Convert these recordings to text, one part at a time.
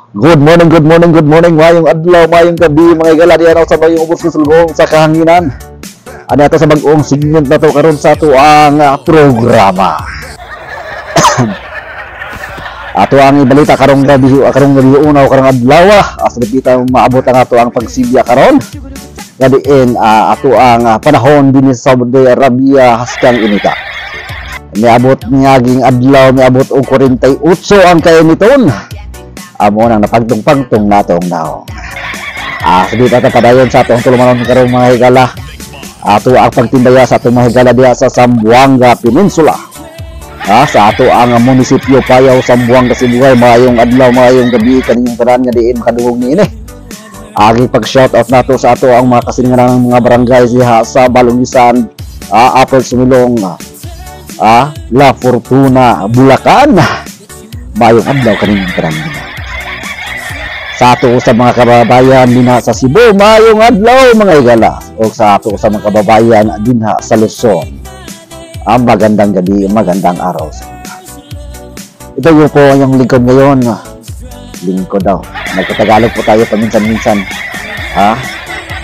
Good morning, good morning, good morning. Mayong adlaw, mayong gabi, mga igala diyan sa mayong ubos sulgong sa kahanginan. Ano ito sa bagong segment na to karon sa ato ang programa. Ato ang ibalita karong gabi unaw karong adlaw. Asabit kita maabot ang ato ang pagsibya karon. Gadiin ato ang panahon dinhi sa Saudi Arabia haskang inita. Niabot niyaging adlaw, niabot og 48 ang kainiton. Amo nang napagtong-pagtong natong naong. Sabi tata padayon sa atong tulumanon karong mga higala. Ato ang pagtindaya sa atong mga higala diha sa Zamboanga Peninsula. Sa ato ang munisipyo Payaw, Zamboanga, Sibugay. Mayong adlaw, mayong gabi kaninyong tanan nga diin makadungog niini. Agi pag-shoutout nato sa ato ang mga kasingaran ng mga barangay diha sa Balungisan, Upper Sumilong, La Fortuna, Bulacan. Mayong adlaw kaninyong tanan. Sa ato sa mga kababayan dinha sa Cebu, mayong adlaw mga igala. O sa ato sa mga kababayan dinha sa Luzon, magandang gabi, magandang araw. Ito yung po yung lingkod ngayon. Lingkod daw. Nagtatagalog po tayo paminsan-minsan.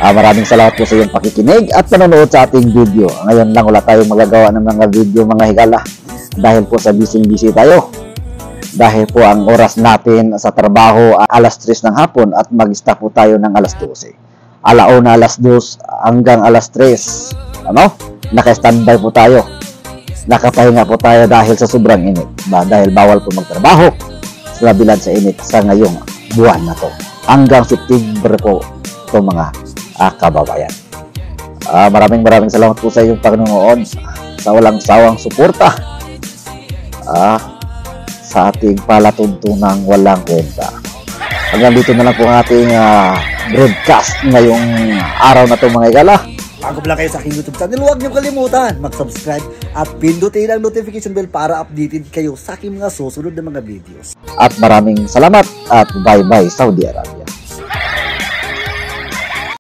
Maraming salamat po sa iyong pakikinig at panonood sa ating video. Ngayon lang wala tayong magagawa ng mga video mga higala dahil po sa busy tayo. Dahil po ang oras natin sa trabaho alas 3 ng hapon at mag-stop po tayo ng alas 12. Alauna alas 2 hanggang alas 3. Naka-standby po tayo. Nakapahinga po tayo dahil sa sobrang init. Dahil bawal po magtrabaho sa labilan sa init sa ngayong buwan na to. Hanggang September po ito mga kababayan. Maraming salamat po sa iyong panonood, sa walang sawang suporta. Sa ating palatuntunang walang kwenta. Hanggang dito na lang po ang ating broadcast ngayong araw na ito mga igala. Bago lang kayo sa aking YouTube channel, huwag niyo kalimutan mag-subscribe at pindutin ang notification bell para updated kayo sa aking mga susunod na mga videos. At maraming salamat at bye-bye Saudi Arabia.